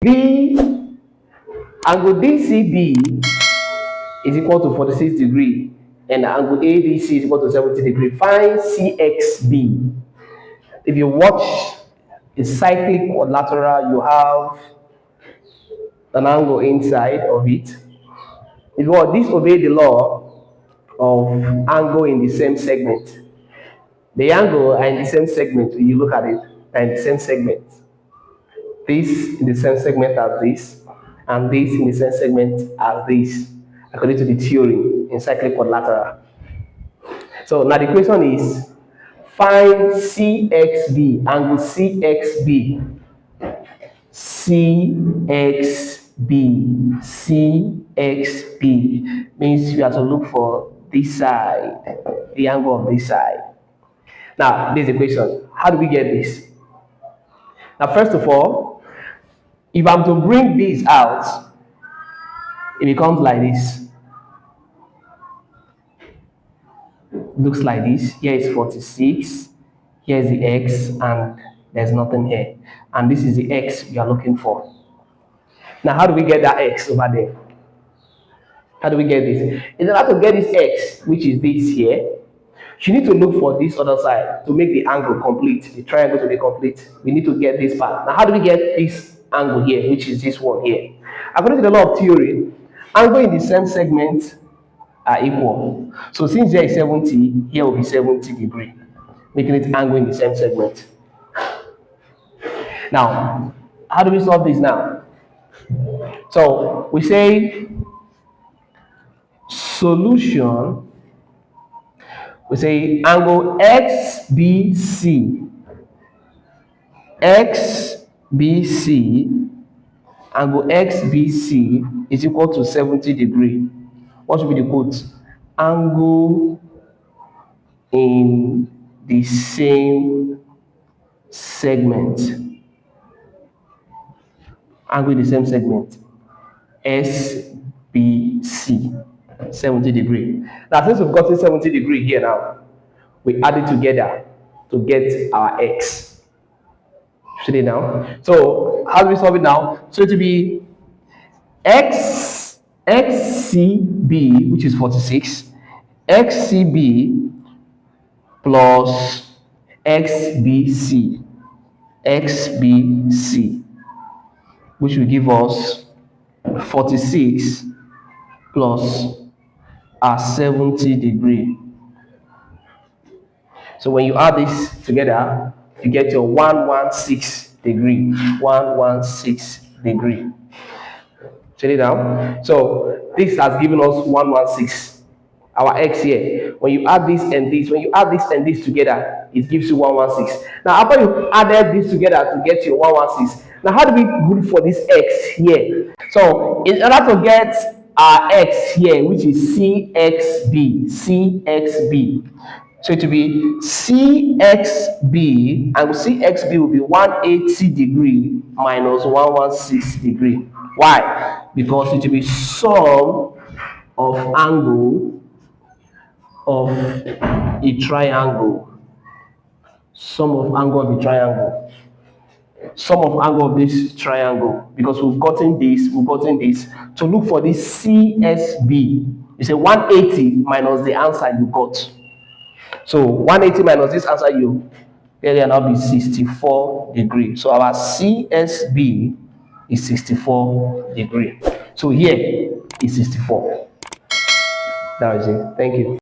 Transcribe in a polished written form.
B, angle DCB is equal to 46 degrees and angle ADC is equal to 70 degrees. Find CXB. If you watch a cyclic quadrilateral, you have an angle inside of it. If you want, this obey the law of angle in the same segment. The angle are in the same segment. When you look at it, are in the same segment. This in the same segment as this, and this in the same segment as this, according to the theory in cyclic quadrilateral. So now the question is, find CXB, angle CXB. CXB means you have to look for this side, the angle of this side. Now, there's a question. How do we get this? Now, first of all, if I'm to bring this out, it becomes like this. Looks like this. Here is 46. Here is the X, and there's nothing here. And this is the X we are looking for. Now, how do we get that X over there? How do we get this? In order to get this X, which is this here, you need to look for this other side to make the angle complete, the triangle to be complete. We need to get this part. Now, how do we get this angle here, which is this one here? According to the law of theory, angle in the same segment are equal. So since here is 70, here will be 70 degrees, making it angle in the same segment. Now, how do we solve this now? So we say solution, we say angle XBC, angle XBC is equal to 70 degrees. What should be the quote? Angle in the same segment. Angle in the same segment. SBC. 70 degrees. Now, since we've gotten 70 degrees here now, we add it together to get our X. See it now? So, how do we solve it now? So, it will be XCB, which is 46, XCB plus XBC, which will give us 46 plus our 70 degrees. So when you add this together, you get your 116 degree. 116 degree. Check it down. So this has given us 116. Our X here. When you add this and this, together, it gives you 116. Now after you added this together to get your 116, now how do we look for this X here? So in order to get our X here, which is CXB. So it will be CXB, and CXB will be 180 degree minus 116 degree. Why? Because it will be sum of angle of a triangle. Sum of angle of a triangle. Sum of angle of this triangle, because we've gotten this. To look for this CSB, you say 180 minus the answer you got. So 180 minus this answer you get will now be 64 degrees. So our CSB is 64 degrees. So here is 64. That is it. Thank you.